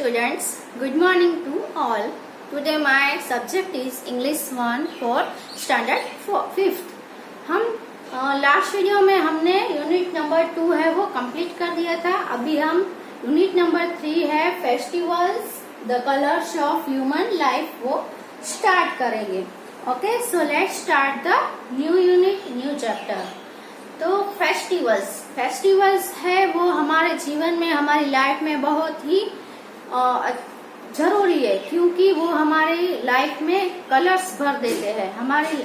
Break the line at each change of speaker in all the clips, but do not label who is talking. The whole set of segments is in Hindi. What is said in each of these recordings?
students, good morning to all. Today my subject is English 1 for standard 5th. हम लास्ट वीडियो में हमने यूनिट नंबर 2 है वो कंप्लीट कर दिया था. अभी हम यूनिट नंबर 3 है festivals the colours of human life वो स्टार्ट करेंगे. Okay, so let's start the new unit, new chapter. तो फेस्टिवल्स है वो हमारे जीवन में, हमारी लाइफ में बहुत ही जरूरी है, क्योंकि वो हमारी लाइफ में कलर्स भर देते हैं. हमारी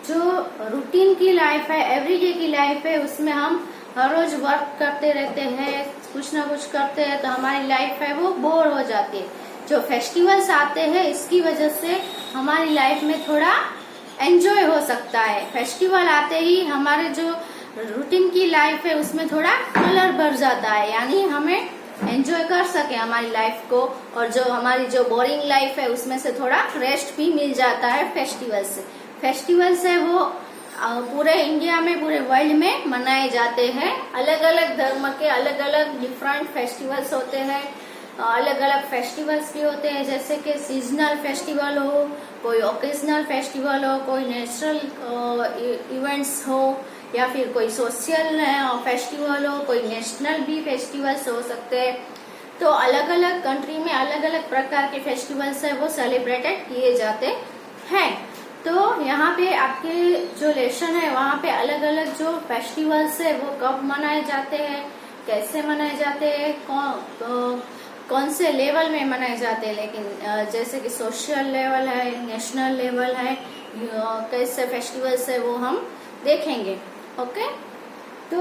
जो रूटीन की लाइफ है, एवरीडे की लाइफ है, उसमें हम हर रोज वर्क करते रहते हैं, कुछ ना कुछ करते हैं, तो हमारी लाइफ है वो बोर हो जाती है. जो फेस्टिवल्स आते हैं इसकी वजह से हमारी लाइफ में थोड़ा एंजॉय हो सकता है. फेस्टिवल आते ही हमारे जो रूटीन की लाइफ है उसमें थोड़ा कलर भर जाता है, यानी हमें एंजॉय कर सके हमारी लाइफ को, और जो हमारी जो बोरिंग लाइफ है उसमें से थोड़ा रेस्ट भी मिल जाता है फेस्टिवल्स से. फेस्टिवल्स है वो पूरे इंडिया में, पूरे वर्ल्ड में मनाए जाते हैं. अलग अलग धर्म के अलग अलग डिफरेंट फेस्टिवल्स होते हैं. अलग अलग फेस्टिवल्स भी होते हैं, जैसे कि सीजनल फेस्टिवल हो, कोई ओकेजनल फेस्टिवल हो, कोई नेचुरल इवेंट्स हो, या फिर कोई सोशल फेस्टिवल हो, कोई नेशनल भी फेस्टिवल्स हो सकते हैं. तो अलग अलग कंट्री में अलग अलग प्रकार के फेस्टिवल्स है वो सेलिब्रेटेड किए जाते हैं. तो यहाँ पे आपके जो लेसन है वहाँ पे अलग अलग जो फेस्टिवल्स है वो कब मनाए जाते हैं, कैसे मनाए जाते हैं, कौन से लेवल में मनाए जाते हैं, लेकिन जैसे कि सोशल लेवल है, नेशनल लेवल है, कैसे फेस्टिवल्स है वो हम देखेंगे. ओके, तो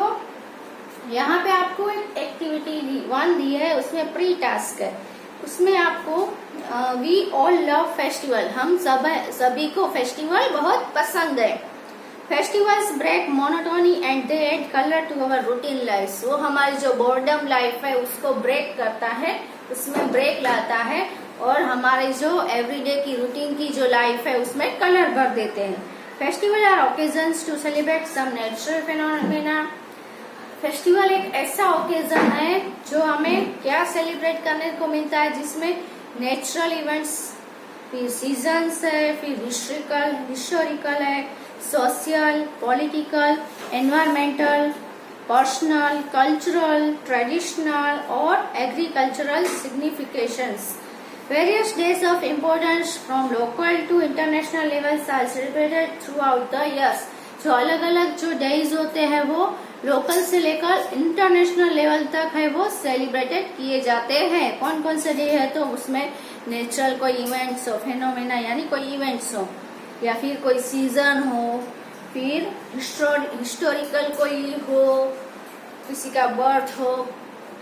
यहाँ पे आपको एक एक्टिविटी 1 दी है, उसमें प्री टास्क है. उसमें आपको वी ऑल लव फेस्टिवल, हम सभी को फेस्टिवल बहुत पसंद है. Festivals break monotony and they add colour to our routine life. वो हमारी जो बोर्डम लाइफ है उसको ब्रेक करता है, उसमें ब्रेक लाता है, और हमारे जो एवरीडे की रूटीन की जो लाइफ है उसमें कलर भर देते हैं. Festival are occasions to celebrate some natural phenomena. Festival एक ऐसा ओकेजन है जो हमें क्या सेलिब्रेट करने को मिलता है, जिसमें नेचुरल इवेंट्स, फिर सीजन्स है, फिर हिस्टोरिकल है, social, political, environmental, personal, cultural, traditional और agricultural significations. Various days of importance from local to international levels are celebrated throughout the years. जो अलग अलग जो डेज होते हैं वो लोकल से लेकर इंटरनेशनल लेवल तक है वो सेलिब्रेटेड किए जाते हैं. कौन कौन से डे है, तो उसमें नेचुरल कोई इवेंट्स हो, फेनोमेना यानी कोई इवेंट्स हो, या फिर कोई सीजन हो, फिर हिस्टोरिकल कोई हो, किसी का बर्थ हो,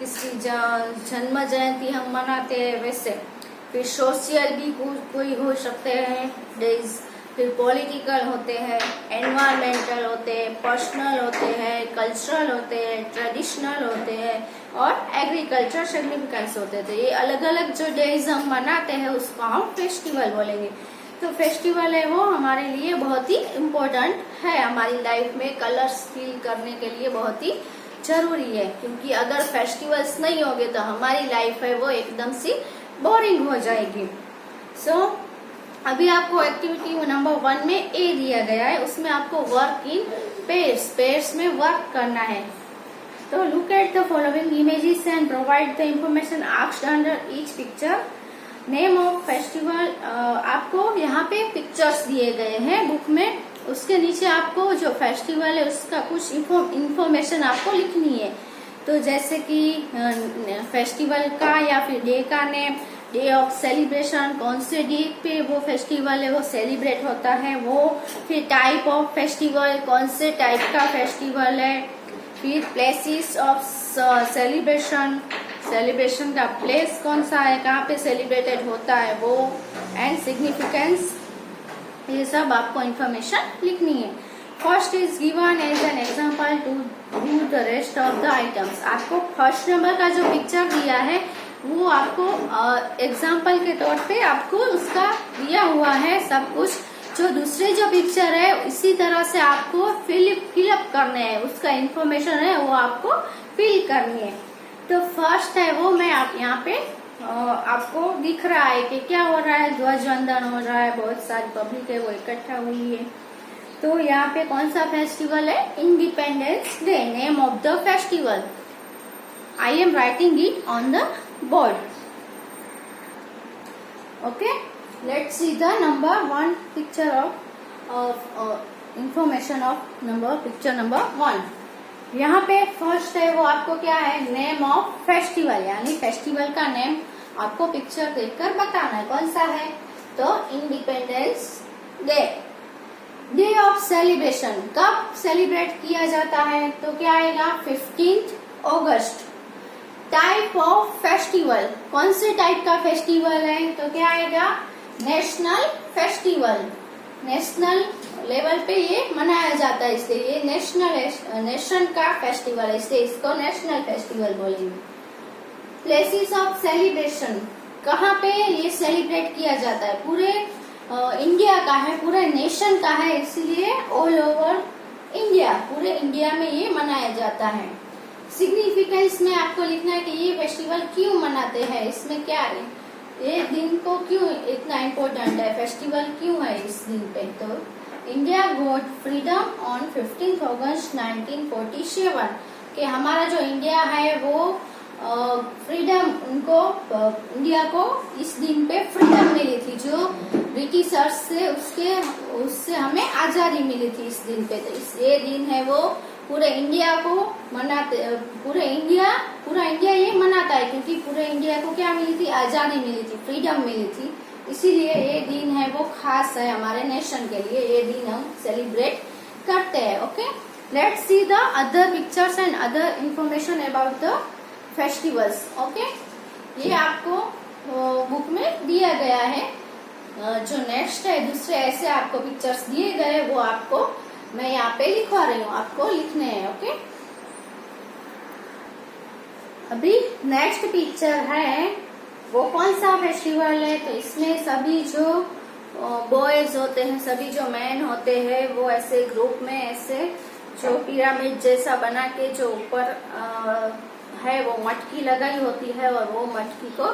किसी जन्म जयंती हम मनाते हैं वैसे, फिर सोशल भी कोई हो सकते हैं डेज, फिर पॉलिटिकल होते हैं, एनवायरमेंटल होते हैं, पर्सनल होते हैं, कल्चरल होते हैं, ट्रेडिशनल होते हैं, और एग्रीकल्चर सिग्निफिकेंस होते हैं. तो ये अलग अलग जो डेज हम मनाते हैं उसको हम फेस्टिवल बोलेंगे. तो फेस्टिवल है वो हमारे लिए बहुत ही इम्पोर्टेंट है, हमारी लाइफ में कलर्स फील करने के लिए बहुत ही जरूरी है, क्योंकि अगर फेस्टिवल्स नहीं होंगे तो हमारी लाइफ है वो एकदम से बोरिंग हो जाएगी. सो अभी आपको एक्टिविटी नंबर 1 में ए दिया गया है, उसमें आपको वर्क इन पेयर्स में वर्क करना है. तो look at the following images and provide the information asked under each picture. Name of festival, आपको यहाँ पे पिक्चर्स दिए गए हैं बुक में, उसके नीचे आपको जो फेस्टिवल है उसका कुछ इंफॉर्मेशन आपको लिखनी है. तो जैसे कि फेस्टिवल का या फिर डे का नेम, डे ऑफ सेलिब्रेशन, कौन से डे पे वो फेस्टिवल है वो सेलिब्रेट होता है वो, फिर टाइप ऑफ फेस्टिवल, कौन से टाइप का फेस्टिवल है, फिर प्लेसेस ऑफ सेलिब्रेशन का प्लेस कौन सा है, कहाँ पे सेलिब्रेटेड होता है वो, एंड सिग्निफिकेंस, ये सब आपको इन्फॉर्मेशन लिखनी है. First is given as an example to do the rest of the items. आपको फर्स्ट नंबर का जो पिक्चर दिया है वो आपको एग्जाम्पल के तौर पे आपको उसका दिया हुआ है सब कुछ. जो दूसरे जो पिक्चर है इसी तरह से आपको फिलअप करने हैं, उसका इंफॉर्मेशन है वो आपको फिल करनी है. तो फर्स्ट है वो मैं आप यहाँ पे आपको दिख रहा है कि क्या हो रहा है, ध्वजवंदन हो रहा है, बहुत सारी पब्लिक है वो इकट्ठा हुई है। तो यहाँ पे कौन सा फेस्टिवल है? Independence day. Name of the festival I am writing it on the board. Okay, let's see the number 1 picture of information of picture number 1। यहाँ पे फर्स्ट है वो आपको क्या है? नेम ऑफ फेस्टिवल, यानी फेस्टिवल का नेम आपको पिक्चर देखकर बताना है कौन सा है। तो independence day. Day of celebration, कब सेलिब्रेट किया जाता है? तो क्या आएगा? 15 अगस्त। टाइप ऑफ फेस्टिवल, कौन से टाइप का फेस्टिवल है? तो क्या आएगा? National festival. नेशनल लेवल पे ये मनाया जाता है, इसलिए ये नेशन का फेस्टिवल है, इसलिए इसको नेशनल फेस्टिवल बोलेंगे। प्लेसेस ऑफ सेलिब्रेशन, कहाँ पे ये सेलिब्रेट किया जाता है? पूरे इंडिया का है, पूरे नेशन का है, इसलिए ऑल ओवर इंडिया, पूरे इंडिया में ये मनाया जाता है। सिग्निफिकेंस में आपको लिखना है कि ये फेस्टिवल क्यों मनाते हैं, इसमें क्या है, ये दिन को क्यों इतना इम्पोर्टेंट है, फेस्टिवल क्यों है इस दिन पे। तो इंडिया गॉट फ्रीडम ऑन 15 अगस्त 1947, कि हमारा जो इंडिया है वो फ्रीडम, उनको इंडिया को इस दिन पे फ्रीडम मिली थी, जो ब्रिटिशर्स से उससे हमें आजादी मिली थी इस दिन पे। तो इस ये दिन है वो पूरे इंडिया को मनाते, पूरा इंडिया ये मनाता है, क्योंकि पूरे इंडिया को क्या मिली थी? आजादी मिली थी, फ्रीडम मिली थी, इसीलिए ये दिन है वो खास है हमारे नेशन के लिए, ये दिन हम सेलिब्रेट करते हैं। Okay, let's see the other pictures and other information about the festivals. Okay, ये आपको बुक में दिया गया है। जो नेक्स्ट है, दूसरे ऐसे आपको पिक्चर्स दिए गए, वो आपको मैं यहाँ पे लिखवा रही हूँ, आपको लिखने हैं। ओके, अभी नेक्स्ट पिक्चर है वो कौन सा फेस्टिवल है? तो इसमें सभी जो बॉयज होते हैं, सभी जो मैन होते हैं, वो ऐसे ग्रुप में ऐसे जो पिरामिड जैसा बना के जो ऊपर है वो मटकी लगाई होती है और वो मटकी को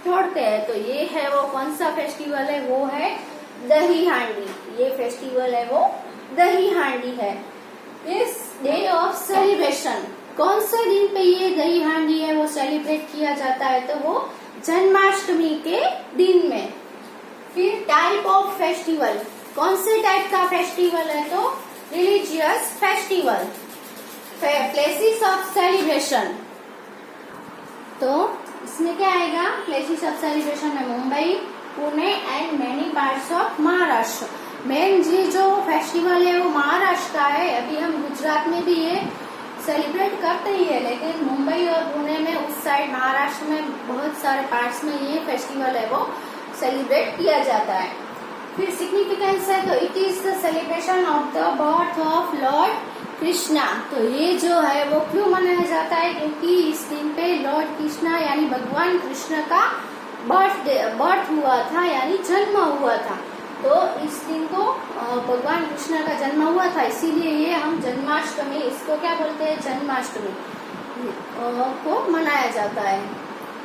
फोड़ते हैं। तो ये है वो कौन सा फेस्टिवल है? वो है दही हांडी। ये फेस्टिवल है वो दही हांडी है। इस डे ऑफ सेलिब्रेशन, कौन से दिन पे ये दही हांडी है वो सेलिब्रेट किया जाता है? तो वो जन्माष्टमी के दिन में। फिर टाइप ऑफ फेस्टिवल, कौन से टाइप का फेस्टिवल है? तो religious festival. Places of celebration, तो इसमें क्या आएगा? प्लेसेस ऑफ सेलिब्रेशन में Mumbai, Pune and many parts of Maharashtra. Main ये जो फेस्टिवल है वो महाराष्ट्र का है। अभी हम गुजरात में भी ये सेलिब्रेट करते ही है, लेकिन मुंबई और पुणे में उस साइड महाराष्ट्र में बहुत सारे पार्ट्स में ये फेस्टिवल है वो सेलिब्रेट किया जाता है। फिर सिग्निफिकेंस है, तो it is the celebration of the birth of Lord Krishna. तो ये जो है वो क्यों मनाया जाता है? क्योंकि इस दिन पे लॉर्ड कृष्णा यानी भगवान कृष्ण का बर्थ हुआ था, यानी जन्म हुआ था। तो इस दिन को भगवान कृष्ण का जन्म हुआ था, इसीलिए ये हम जन्माष्टमी, इसको क्या बोलते हैं? जन्माष्टमी को मनाया जाता है।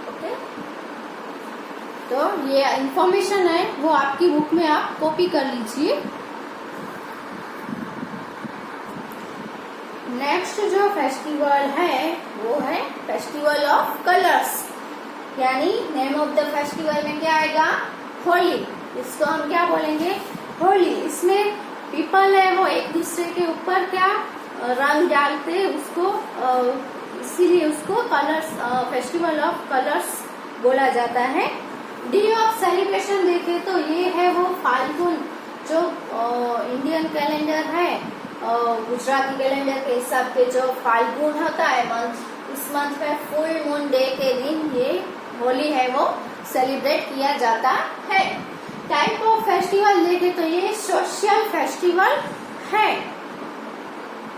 ओके, तो ये इंफॉर्मेशन है वो आपकी बुक में आप कॉपी कर लीजिए। नेक्स्ट जो फेस्टिवल है वो है फेस्टिवल ऑफ कलर्स, यानी नेम ऑफ द फेस्टिवल में क्या आएगा? होली। इसको हम क्या बोलेंगे? होली। इसमें पीपल है वो एक दूसरे के ऊपर क्या रंग डालते, उसको इसीलिए उसको कलर्स, फेस्टिवल ऑफ कलर्स बोला जाता है। डे ऑफ सेलिब्रेशन देखे तो ये है वो फाल्गुन, जो इंडियन कैलेंडर है, गुजराती कैलेंडर के हिसाब के जो फाल्गुन होता है मंथ, इस मंथ में फुल मून डे के दिन ये होली है वो सेलिब्रेट किया जाता है। टाइप ऑफ फेस्टिवल देखे तो ये सोशल फेस्टिवल है।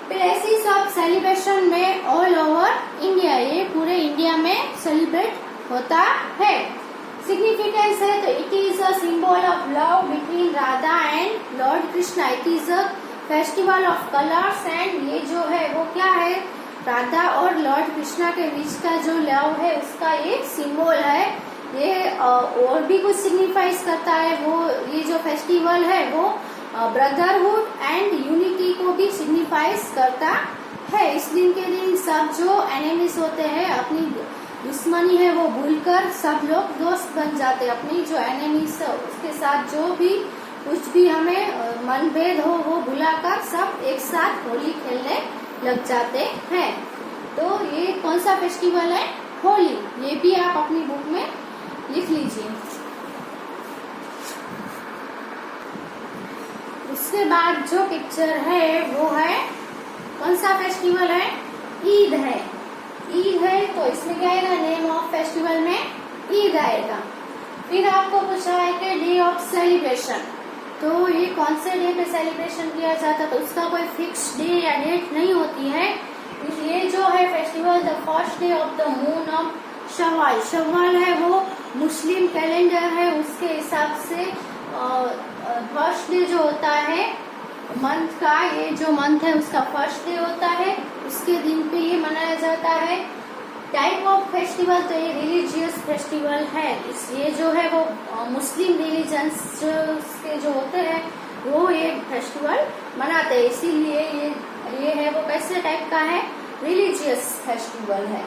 प्लेसेस ऑफ सेलिब्रेशन में ऑल ओवर इंडिया, ये पूरे इंडिया में सेलिब्रेट होता है। सिग्निफिकेंस है, तो it is a symbol of love between Radha and Lord Krishna. It is a festival of colours and ये जो है वो क्या है? राधा और लॉर्ड कृष्णा के बीच का जो लव है उसका ये सिंबल है। ये और भी कुछ सिग्निफाइज करता है। वो ये जो फेस्टिवल है वो ब्रदरहुड एंड यूनिटी को भी सिग्निफाइज करता है। इस दिन के दिन सब जो एनिमीज होते हैं, अपनी दुश्मनी है वो भूलकर सब लोग दोस्त बन जाते हैं। अपनी जो एनिमीज है उसके साथ जो भी कुछ भी हमें मनभेद हो वो भुलाकर सब एक साथ होली खेलने लग जाते हैं। तो ये कौन सा फेस्टिवल है? होली। ये भी आप अपनी बुक में लिख लीजिए। उसके बाद जो पिक्चर है वो है कौन सा फेस्टिवल है? ईद है। ईद है तो इसमें क्या आएगा? नेम ऑफ फेस्टिवल में ईद आएगा। फिर आपको पूछा है कि डे ऑफ सेलिब्रेशन, तो ये कौन से डे पे सेलिब्रेशन किया जाता है? तो उसका कोई फिक्स डे या डेट नहीं होती है। ये जो है festival the first day of the moon of Shawwal. Shawwal है वो मुस्लिम कैलेंडर है, उसके हिसाब से फर्स्ट डे जो होता है मंथ का, ये जो मंथ है उसका फर्स्ट डे होता है, उसके दिन पे ये मनाया जाता है। टाइप ऑफ फेस्टिवल, तो ये रिलीजियस फेस्टिवल है। ये जो है वो मुस्लिम रिलीजन्स के जो होते हैं वो ये फेस्टिवल मनाते हैं, इसीलिए ये है वो कैसे टाइप का है? रिलीजियस फेस्टिवल है।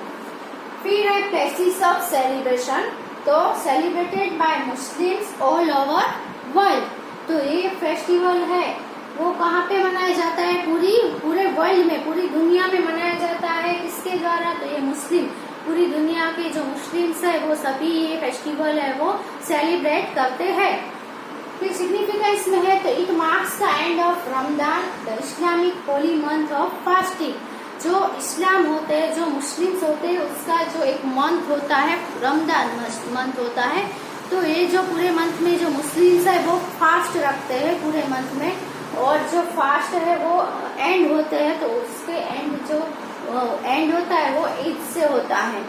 फिर है प्लेसेस ऑफ सेलिब्रेशन, तो celebrated by Muslims all over world. तो ये फेस्टिवल है वो कहाँ पे मनाया जाता है? पूरे वर्ल्ड में, पूरी दुनिया में मनाया जाता है। किसके द्वारा? तो ये मुस्लिम, पूरी दुनिया के जो मुस्लिम्स है वो सभी ये फेस्टिवल है वो सेलिब्रेट करते हैं। फिर सिग्निफिकेंस में है तो it marks the end of Ramzan the Islamic Holi month of fasting. जो इस्लाम होते हैं, जो मुस्लिम्स होते हैं, उसका जो एक मंथ होता है रमजान मंथ होता है। तो ये जो पूरे मंथ में जो मुस्लिम्स है वो फास्ट रखते हैं पूरे मंथ में, और जो फास्ट है वो एंड होते हैं, तो उसके एंड जो एंड होता है वो ईद से होता है।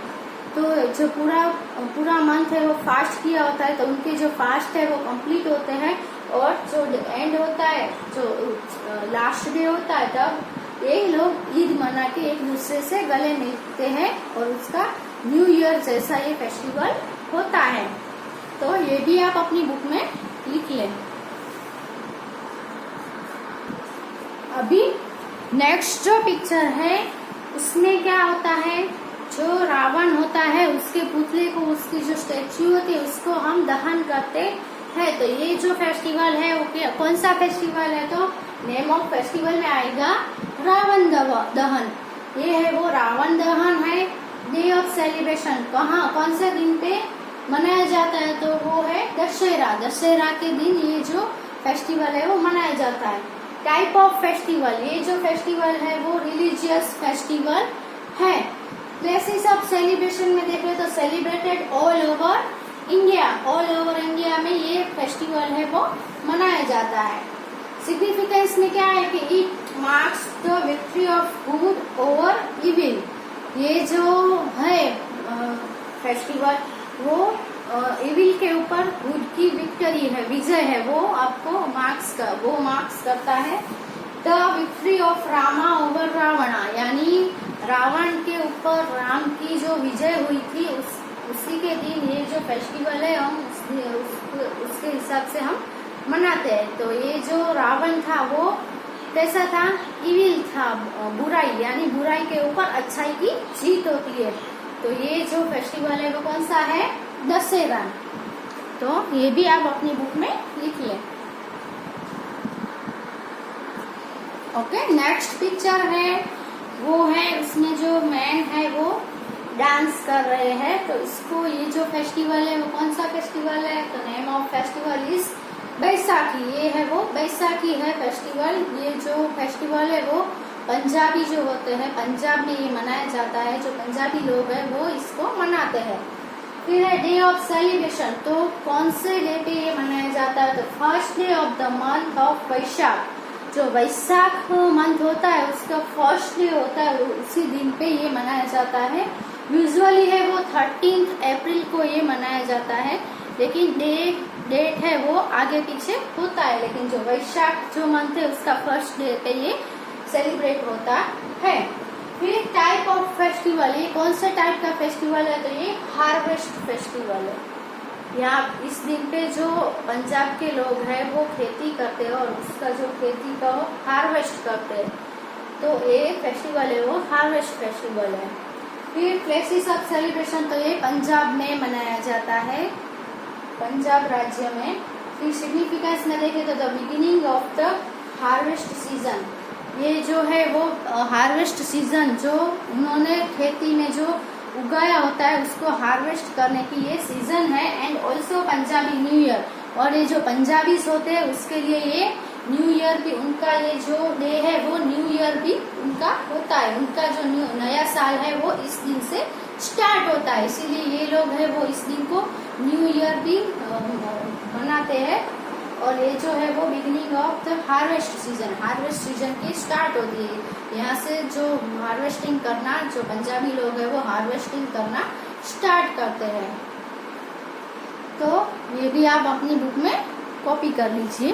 तो जो पूरा मंथ है वो फास्ट किया होता है, तो उनके जो फास्ट है वो कंप्लीट होते हैं, और जो एंड होता है, जो लास्ट डे होता है, तब ये लोग ईद मना के एक दूसरे से गले मिलते हैं, और उसका न्यू ईयर जैसा ये फेस्टिवल होता है। तो ये भी आप अपनी बुक में लिख लें। अभी नेक्स्ट जो पिक्चर है उसमें क्या होता है? जो रावण होता है उसके पुतले को, उसकी जो स्टेच्यू होती है उसको हम दहन करते हैं। तो ये जो फेस्टिवल है वो कौन सा फेस्टिवल है? तो नेम ऑफ फेस्टिवल में आएगा रावण दहन। ये है वो रावण दहन है। डे ऑफ सेलिब्रेशन कहाँ, कौन से दिन पे मनाया जाता है? तो वो है दशहरा। दशहरा के दिन ये जो फेस्टिवल है वो मनाया जाता है। टाइप ऑफ फेस्टिवल, ये जो फेस्टिवल है वो रिलीजियस फेस्टिवल है। प्लेसेस ऑफ सेलिब्रेशन में देख रहे तो celebrated all over India. All over India में ये फेस्टिवल है वो मनाया जाता है। सिग्निफिकेंस में क्या है कि it marks the victory of good over evil. ये जो है फेस्टिवल वो इविल के ऊपर गुड की विक्ट्री है, विजय है, वो आपको मार्क्स करता है। The victory of Rama over Ravana, यानी रावण के ऊपर राम की जो विजय हुई थी उसी के दिन ये जो फेस्टिवल है हम उसके हिसाब से हम मनाते हैं। तो ये जो रावण था वो कैसा था? इविल था, बुराई, यानी बुराई के ऊपर अच्छाई की जीत होती है। तो ये जो फेस्टिवल है वो कौन सा है? दशहरा। तो ये भी आप अपनी बुक में लिख लें। ओके, नेक्स्ट पिक्चर है वो है उसमें जो मैन है वो डांस कर रहे हैं। तो इसको ये जो फेस्टिवल है वो कौन सा फेस्टिवल है? तो name of festival is Baisakhi. ये है वो बैसाखी है फेस्टिवल। ये जो फेस्टिवल है वो पंजाबी जो होते हैं, पंजाब में ये मनाया जाता है। जो पंजाबी लोग हैं वो इसको मनाते हैं। फिर है डे ऑफ सेलिब्रेशन, तो कौन से डे पे ये मनाया जाता है? तो first day of the month of Vaishakh. जो वैशाख मंथ होता है उसका फर्स्ट डे होता है, उसी दिन पे ये मनाया जाता है। यूजुअली है वो 13 अप्रैल को ये मनाया जाता है, लेकिन डेट है वो आगे पीछे होता है। लेकिन जो वैशाख जो मंथ है उसका फर्स्ट डे पे ये सेलिब्रेट होता है। फिर टाइप ऑफ फेस्टिवल, ये कौन सा टाइप का फेस्टिवल है? तो ये हार्वेस्ट फेस्टिवल है। यहाँ इस दिन पे जो पंजाब के लोग हैं वो खेती करते हैं और उसका जो खेती का हार्वेस्ट करते हैं, तो ये फेस्टिवल है वो हार्वेस्ट फेस्टिवल है। फिर प्लेसेस ऑफ सेलिब्रेशन, तो ये पंजाब में मनाया जाता है, पंजाब राज्य में। फिर सिग्निफिकेंस में देखें तो the beginning of the harvest season, ये जो है वो हार्वेस्ट सीजन जो उन्होंने खेती में जो उगाया होता है उसको हार्वेस्ट करने की ये सीजन है। And also Punjabi new year, और ये जो पंजाबीज होते हैं उसके लिए ये न्यू ईयर भी, उनका ये जो डे है वो न्यू ईयर भी उनका होता है, उनका जो नया साल है वो इस दिन से स्टार्ट होता है, इसीलिए ये लोग है वो इस दिन को न्यू ईयर भी मनाते हैं। और ये जो है वो beginning of the harvest season की स्टार्ट होती है। यहाँ से जो हार्वेस्टिंग करना, जो पंजाबी लोग है वो हार्वेस्टिंग करना स्टार्ट करते हैं। तो ये भी आप अपनी बुक में कॉपी कर लीजिए।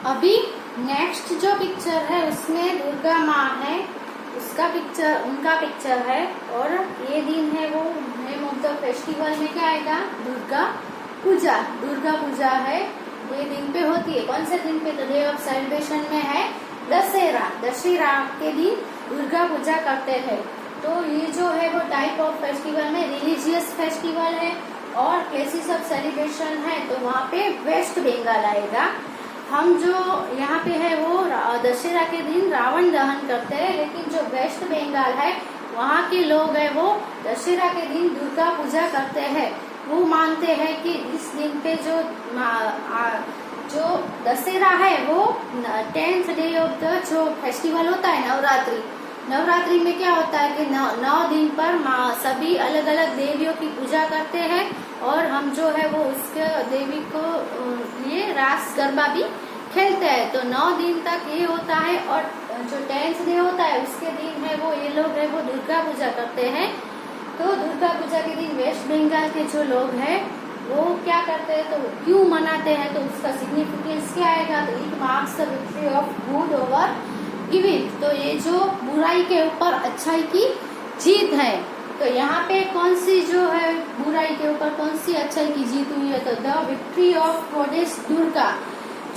अभी नेक्स्ट जो पिक्चर है उसमें दुर्गा माँ है, उसका पिक्चर, उनका पिक्चर है। और ये दिन है वो नेम ऑफ द फेस्टिवल में क्या आएगा, दुर्गा पूजा है, ये दिन पे होती है। कौन से दिन पे, तो डे ऑफ सेलिब्रेशन में है दशहरा के दिन दुर्गा पूजा करते हैं। तो ये जो है वो टाइप ऑफ फेस्टिवल में रिलीजियस फेस्टिवल है और प्लेसेस ऑफ सेलिब्रेशन है, तो वहाँ पे वेस्ट बंगाल आएगा। हम जो यहाँ पे है वो दशहरा के दिन रावण दहन करते हैं, लेकिन जो वेस्ट बंगाल है वहाँ के लोग है वो दशहरा के दिन दुर्गा पूजा करते हैं। वो मानते हैं कि इस दिन पे जो दशहरा है वो 10th डे ऑफ द जो फेस्टिवल होता है नवरात्रि में क्या होता है कि 9 दिन पर सभी अलग अलग देवियों की पूजा करते हैं और हम जो है वो उसके देवी को लिए रास गरबा भी खेलते हैं। तो 9 दिन तक ये होता है और जो 10th डे होता है उसके दिन है वो ये लोग है वो दुर्गा पूजा करते हैं। तो दुर्गा पूजा के दिन वेस्ट बंगाल के जो लोग हैं वो क्या करते हैं, तो क्यों मनाते हैं, तो उसका सिग्निफिकेंस क्या आएगा, तो it marks the victory of good over evil. तो ये जो बुराई के ऊपर अच्छाई की जीत है। तो यहाँ पे कौन सी जो है बुराई के ऊपर कौन सी अच्छाई की जीत हुई है, तो the victory of goddess Durga,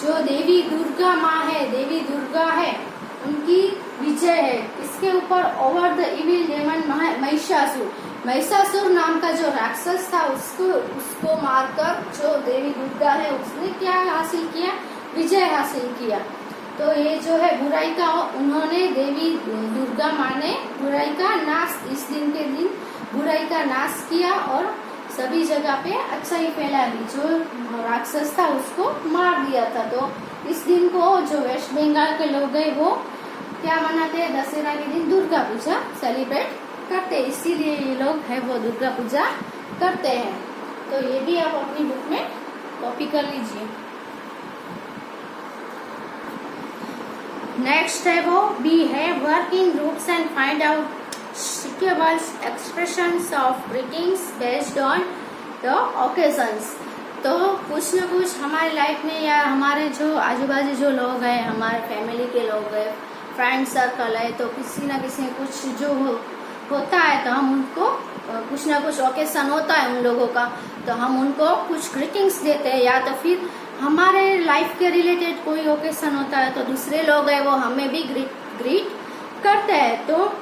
जो देवी दुर्गा माँ है, देवी दुर्गा है, उनकी विजय है इसके ऊपर over the evil demon Mahishasura नाम का जो राक्षस था उसको मारकर जो देवी दुर्गा है उसने क्या हासिल किया, विजय हासिल किया। तो ये जो है बुराई का, उन्होंने देवी दुर्गा माँ ने बुराई का नाश, इस दिन के दिन बुराई का नाश किया और सभी जगह पे अच्छाई फैला दी, जो राक्षस था उसको मार दिया था। तो इस दिन को जो वेस्ट बंगाल के लोग हैं वो क्या मनाते हैं, दशहरा के दिन दुर्गा पूजा सेलिब्रेट करते हैं, इसीलिए ये लोग है वो दुर्गा पूजा करते हैं। तो ये भी आप अपनी बुक में कॉपी कर लीजिए। नेक्स्ट है वो बी है work in groups and find out suitable expressions of greetings based on the occasions। तो कुछ न कुछ हमारे लाइफ में या हमारे जो आजू बाजू जो लोग हैं, हमारे फैमिली के लोग हैं, फ्रेंड सर्कल है, तो किसी न किसी कुछ जो होता है तो हम उनको कुछ ना कुछ ओकेशन होता है उन लोगों का, तो हम उनको कुछ ग्रीटिंग्स देते हैं। या तो फिर हमारे लाइफ के रिलेटेड कोई ओकेशन होता है तो दूसरे लोग हैं वो हमें भी ग्रीट करते हैं। तो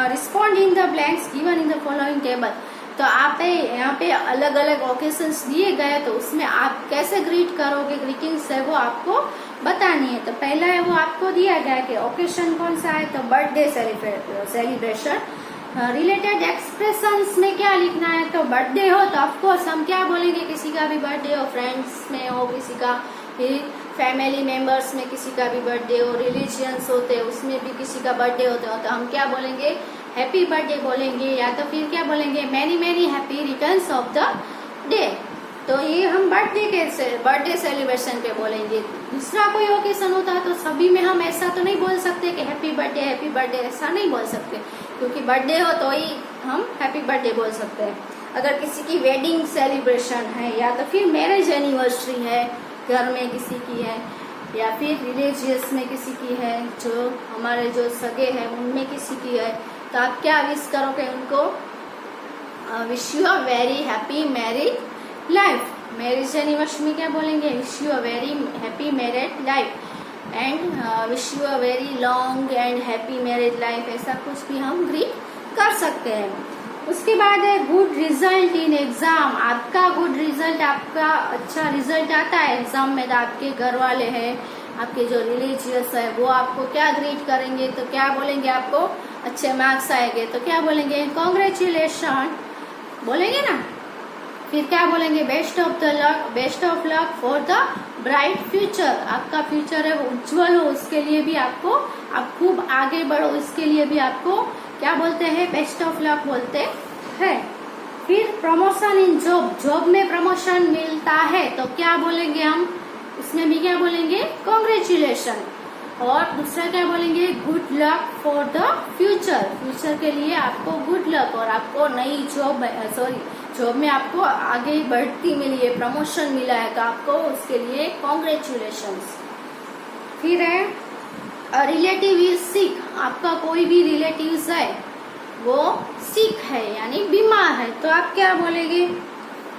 respond in the blanks given in the following table. तो आप यहाँ पे अलग अलग ओकेशंस दिए गए, तो उसमें आप कैसे ग्रीट करोगे, ग्रीटिंग्स है वो आपको बतानी है। तो पहला है वो आपको दिया गया कि ओकेशन कौन सा है, तो बर्थडे सेलिब्रेशन। रिलेटेड एक्सप्रेशंस में क्या लिखना है, तो बर्थडे हो तो ऑफकोर्स हम क्या बोलेंगे, किसी का भी बर्थडे हो, फ्रेंड्स में हो, किसी का फैमिली मेंबर्स में किसी का भी बर्थडे हो, रिलीजियंस होते हैं उसमें भी किसी का बर्थडे होता है, तो हम क्या बोलेंगे, हैप्पी बर्थडे बोलेंगे, या तो फिर क्या बोलेंगे, many many happy returns of the day. तो ये हम बर्थडे सेलिब्रेशन पे बोलेंगे। दूसरा कोई ओकेशन होता है तो सभी में हम ऐसा तो नहीं बोल सकते कि हैप्पी बर्थडे, ऐसा नहीं बोल सकते, क्योंकि बर्थडे हो तो ही हम हैप्पी बर्थडे बोल सकते हैं। अगर किसी की वेडिंग सेलिब्रेशन है या तो फिर मैरिज एनिवर्सरी है, घर में किसी की है, या फिर रिलीजियस में किसी की है, जो हमारे जो सगे हैं उनमें किसी की है, तो आप क्या विश करोगे उनको? Wish you a very happy married life. Marriage anniversary में क्या बोलेंगे? Wish you a very happy married life and wish you a very long and happy marriage life, ऐसा कुछ भी हम ग्रीट कर सकते हैं। उसके बाद है गुड रिजल्ट इन एग्जाम। आपका गुड रिजल्ट, आपका अच्छा रिजल्ट आता है एग्जाम में, तो आपके घर वाले हैं, आपके जो रिलीजियस है वो आपको क्या ग्रीट करेंगे? तो क्या बोलेंगे? आपको अच्छे मार्क्स आएंगे तो क्या बोलेंगे? कॉन्ग्रेचुलेशन बोलेंगे ना। फिर क्या बोलेंगे? Best of the luck, best of luck for the bright future. आपका फ्यूचर है वो उज्जवल हो, उसके लिए भी आपको, आप खूब आगे बढ़ो, इसके लिए भी आपको क्या बोलते हैं? बेस्ट ऑफ लक बोलते हैं। फिर प्रमोशन इन जॉब, जॉब में प्रमोशन मिलता है तो क्या बोलेंगे हम? इसमें भी क्या बोलेंगे? कॉन्ग्रेचुलेशन। और दूसरा क्या बोलेंगे? Good luck for the future, future के लिए आपको गुड लक, और आपको नई जॉब, जॉब में आपको आगे बढ़ती मिली है, प्रमोशन मिला है, तो आपको उसके लिए कॉन्ग्रेचुलेशंस। फिर है रिलेटिव इज सिक। आपका कोई भी रिलेटिव्स है वो सिक है यानी बीमार है, तो आप क्या बोलेंगे?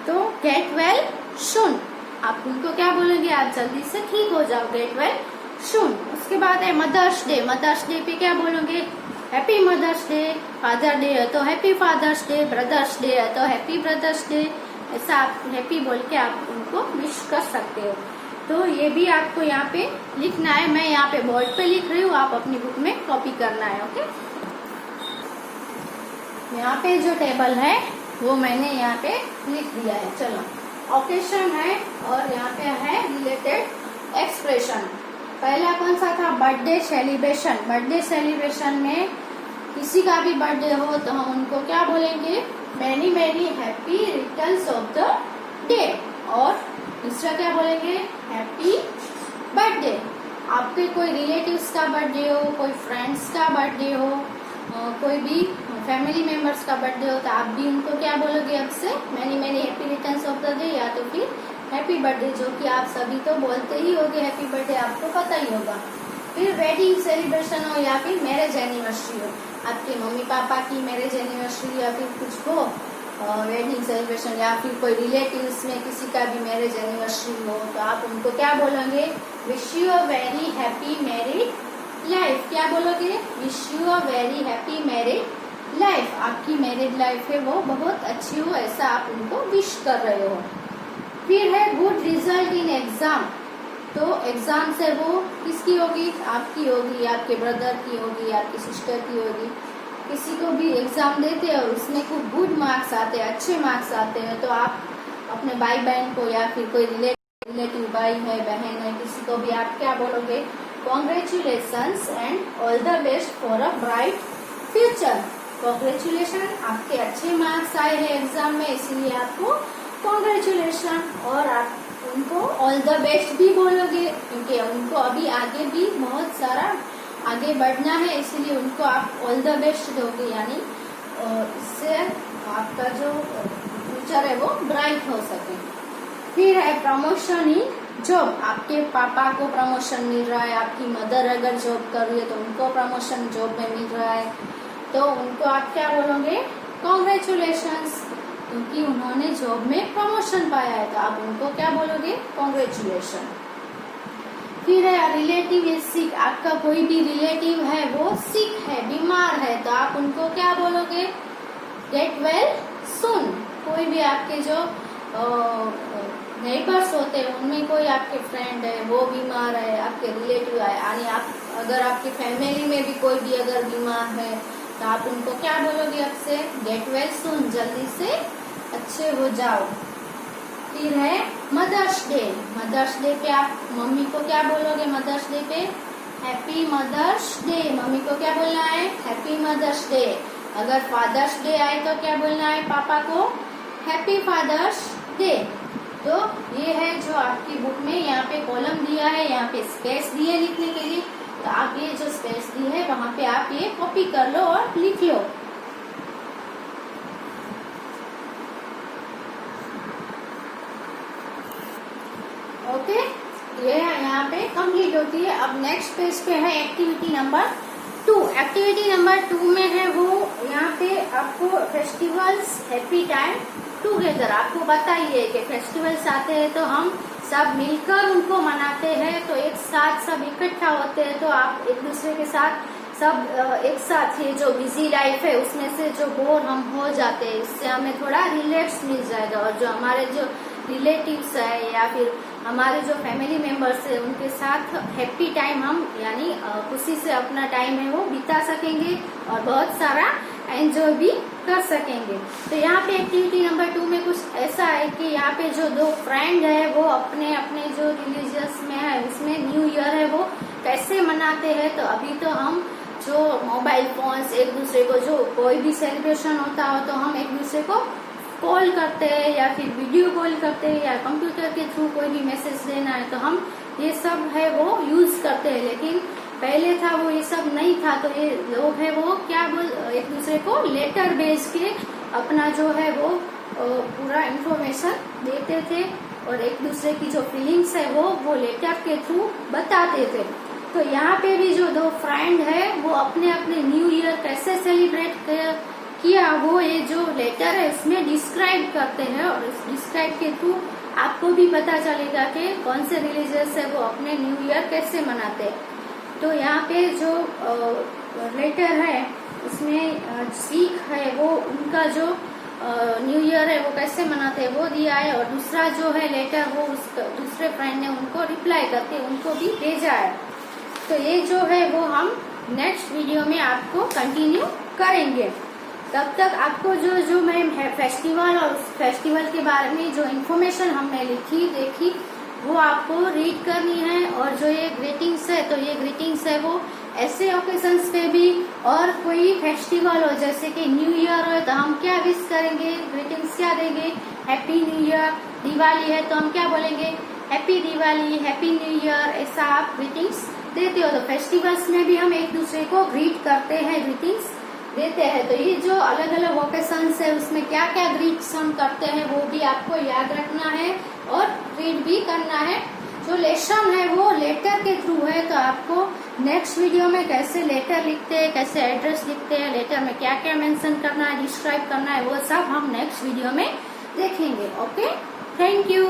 तो गेट वेल सून। आप उनको क्या बोलेंगे? आप जल्दी से ठीक हो जाओ, गेट वेल सून। उसके बाद है मदर्स डे। मदर्स डे पे क्या बोलोगे? Happy mother's day. Father day है तो happy father's day, brother's day है तो हैप्पी ब्रदर्स डे, ऐसा आप हैप्पी बोल के आप उनको विश कर सकते हो। तो ये भी आपको यहाँ पे लिखना है, मैं यहाँ पे बोर्ड पे लिख रही हूँ, आप अपनी बुक में कॉपी करना है। ओके, यहाँ पे जो टेबल है वो मैंने यहाँ पे लिख दिया है। चलो, ओकेशन है और यहाँ पे है रिलेटेड एक्सप्रेशन। पहला कौन सा था? Birthday celebration. बर्थडे सेलिब्रेशन में किसी का भी बर्थडे हो तो हम उनको क्या बोलेंगे? Many many happy returns of the day. और दूसरा क्या बोलेंगे? Happy birthday. आपके कोई रिलेटिव्स का बर्थडे हो, कोई फ्रेंड्स का बर्थडे हो, कोई भी फैमिली मेंबर्स का बर्थडे हो, तो आप भी उनको क्या बोलोगे? अब से many many happy returns of the day, या तो फिर हैप्पी बर्थडे, जो कि आप सभी तो बोलते ही होगे हैप्पी बर्थडे, आपको पता ही होगा। फिर वेडिंग सेलिब्रेशन हो या फिर मैरिज एनिवर्सरी हो, आपके मम्मी पापा की मैरिज एनिवर्सरी या फिर कुछ हो, वेडिंग सेलिब्रेशन, या फिर कोई रिलेटिव्स में किसी का भी मैरिज एनिवर्सरी हो, तो आप उनको क्या बोलोगे? Wish you a very happy married life. क्या बोलोगे? Wish you a very happy married life. आपकी मैरिड लाइफ है वो बहुत अच्छी हो, ऐसा आप उनको विश कर रहे हो। फिर है गुड रिजल्ट इन एग्जाम। तो एग्जाम से वो किसकी होगी? आपकी होगी, आपके ब्रदर की होगी, आपकी सिस्टर की होगी। किसी को भी एग्जाम देते हैं और उसमें खूब गुड मार्क्स आते हैं, अच्छे मार्क्स आते हैं, तो आप अपने भाई बहन को या फिर कोई रिलेटिव भाई है, बहन है, किसी को भी आप क्या बोलोगे? Congratulations and all the best for a bright future. Congratulation, आपके अच्छे मार्क्स आए हैं एग्जाम में, इसीलिए आपको कॉन्ग्रेचुलेशन। और आप उनको ऑल द बेस्ट भी बोलोगे, क्योंकि उनको अभी आगे भी बहुत सारा आगे बढ़ना है, इसीलिए उनको आप ऑल द बेस्ट दोगे, यानी इससे आपका जो फ्यूचर है वो ब्राइट हो सके। फिर है प्रमोशन इन जॉब। आपके पापा को प्रमोशन मिल रहा है, आपकी मदर अगर जॉब कर रही है तो उनको प्रमोशन जॉब में मिल रहा है, तो उनको आप क्या बोलोगे? कॉन्ग्रेचुलेशंस, क्योंकि उन्होंने जॉब में प्रमोशन पाया है, तो आप उनको क्या बोलोगे? कॉन्ग्रेचुलेशन। फिर है रिलेटिव इज सिक। आपका कोई भी रिलेटिव है वो सिक है, बीमार है, तो आप उनको क्या बोलोगे? Get well soon. कोई भी आपके जो नेबर्स होते हैं उनमें कोई आपके फ्रेंड है वो बीमार है, आपके रिलेटिव है, यानी आप अगर आपकी फैमिली में भी कोई भी अगर बीमार है तो आप उनको क्या बोलोगे? अब से गेट वेल सून, जल्दी से अच्छे हो जाओ। फिर है मदर्स डे। मदर्स डे पे आप मम्मी को क्या बोलोगे? मदर्स डे पे हैप्पी मदर्स डे। मम्मी को क्या बोलना है? Happy mother's day. अगर फादर्स डे आए तो क्या बोलना है? पापा को हैप्पी फादर्स डे। तो ये है जो आपकी बुक में यहाँ पे कॉलम दिया है, यहाँ पे स्पेस दिए लिखने के लिए, तो आप ये जो स्पेस दी है वहां पे आप ये कॉपी कर लो और लिख लो। ओके, ये है यहाँ पे कंप्लीट होती है। अब नेक्स्ट पेज पे है एक्टिविटी नंबर 2। एक्टिविटी नंबर 2 में है वो यहाँ पे आपको फेस्टिवल्स हैप्पी टाइम टुगेदर, आपको बताइए कि फेस्टिवल्स आते हैं तो हम सब मिलकर उनको मनाते हैं, तो एक साथ सब इकट्ठा होते हैं, तो आप एक दूसरे के साथ सब एक साथ, ये जो बिजी लाइफ है उसमें से जो बोर हम हो जाते हैं, इससे हमें थोड़ा रिलैक्स मिल जाएगा। और जो हमारे जो रिलेटिव्स है या फिर हमारे जो फैमिली मेंबर्स है उनके साथ हैप्पी टाइम हम यानी खुशी से अपना टाइम है वो बिता सकेंगे और बहुत सारा एंजॉय भी कर सकेंगे। तो यहाँ पे एक्टिविटी नंबर 2 में कुछ ऐसा है कि यहाँ पे जो 2 फ्रेंड है वो अपने अपने जो रिलीजियस में है उसमें न्यू ईयर है वो कैसे मनाते हैं। तो अभी तो हम जो मोबाइल फोन्स एक दूसरे को जो कोई भी सेलिब्रेशन होता हो तो हम एक दूसरे को कॉल करते हैं या फिर वीडियो कॉल करते हैं या कंप्यूटर के थ्रू कोई भी मैसेज देना है तो हम ये सब है वो यूज करते हैं। लेकिन पहले था वो ये सब नहीं था, तो ये लोग है वो क्या एक दूसरे को लेटर भेज के अपना जो है वो पूरा इंफॉर्मेशन देते थे और एक दूसरे की जो फीलिंग्स है वो लेटर के थ्रू बताते थे। तो यहाँ पे भी जो 2 फ्रेंड है वो अपने अपने न्यू ईयर कैसे सेलिब्रेट किया वो ये जो लेटर है इसमें डिस्क्राइब करते हैं और इस डिस्क्राइब के थ्रू आपको भी पता चलेगा कि कौन से रिलीजियस है वो अपने न्यू ईयर कैसे मनाते हैं। तो यहाँ पे जो लेटर है उसमें सिख है वो उनका जो न्यू ईयर है वो कैसे मनाते हैं वो दिया है और दूसरा जो है लेटर वो उस दूसरे फ्रेंड ने उनको रिप्लाई करके उनको भी भेजा है। तो ये जो है वो हम नेक्स्ट वीडियो में आपको कंटिन्यू करेंगे। तब तक आपको जो मैं फेस्टिवल और फेस्टिवल के बारे में जो इन्फॉर्मेशन हमने लिखी देखी वो आपको रीड करनी है। और जो ये ग्रीटिंग्स है तो ये ग्रीटिंग्स है वो ऐसे ओकेजन्स पे भी और कोई फेस्टिवल हो जैसे कि न्यू ईयर हो तो हम क्या विश करेंगे, ग्रीटिंग्स क्या देंगे, हैप्पी न्यू ईयर। दिवाली है तो हम क्या बोलेंगे, happy Diwali, happy new year, ऐसा आप ग्रीटिंग्स देते हो। तो फेस्टिवल्स में भी हम एक दूसरे को ग्रीट करते हैं, ग्रीटिंग्स देते हैं। तो ये जो अलग अलग ओकेशंस है उसमें क्या क्या ग्रीट्स हम करते हैं वो भी आपको याद रखना है और रीड भी करना है। जो लेसन है वो लेटर के थ्रू है, तो आपको नेक्स्ट वीडियो में कैसे लेटर लिखते हैं, कैसे एड्रेस लिखते हैं, लेटर में क्या क्या मेंशन करना है, डिस्क्राइब करना है, वो सब हम नेक्स्ट वीडियो में देखेंगे। Okay, thank you.